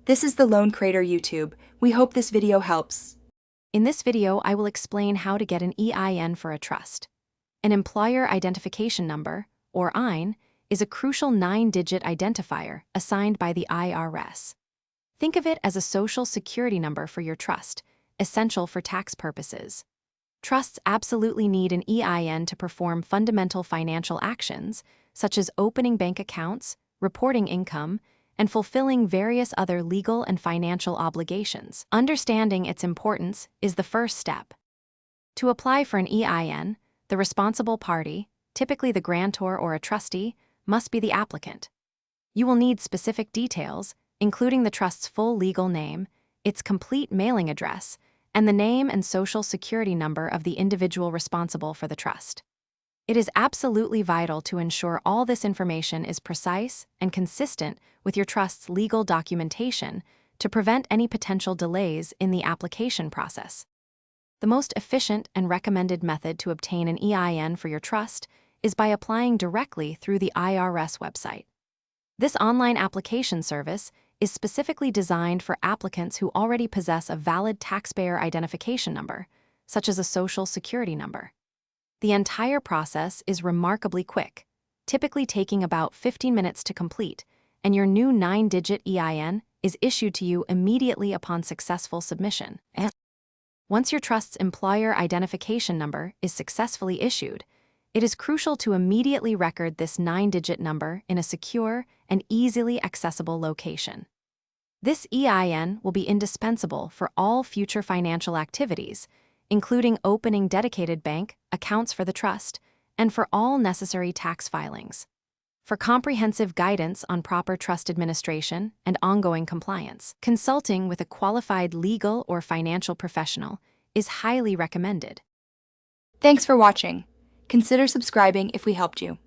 This is the Loan Creator YouTube. We hope this video helps. In this video, I will explain how to get an EIN for a trust. An employer identification number, or EIN, is a crucial 9-digit identifier assigned by the IRS. Think of it as a social security number for your trust, essential for tax purposes. Trusts absolutely need an EIN to perform fundamental financial actions, such as opening bank accounts, reporting income, and fulfilling various other legal and financial obligations. Understanding its importance is the first step. To apply for an EIN, the responsible party, typically the grantor or a trustee, must be the applicant. You will need specific details, including the trust's full legal name, its complete mailing address, and the name and social security number of the individual responsible for the trust. It is absolutely vital to ensure all this information is precise and consistent with your trust's legal documentation to prevent any potential delays in the application process. The most efficient and recommended method to obtain an EIN for your trust is by applying directly through the IRS website. This online application service is specifically designed for applicants who already possess a valid taxpayer identification number, such as a social security number. The entire process is remarkably quick, typically taking about 15 minutes to complete, and your new 9-digit EIN is issued to you immediately upon successful submission. Once your trust's employer identification number is successfully issued, it is crucial to immediately record this 9-digit number in a secure and easily accessible location. This EIN will be indispensable for all future financial activities, including opening dedicated bank accounts for the trust, and for all necessary tax filings. For comprehensive guidance on proper trust administration and ongoing compliance, consulting with a qualified legal or financial professional is highly recommended. Thanks for watching. Consider subscribing if we helped you.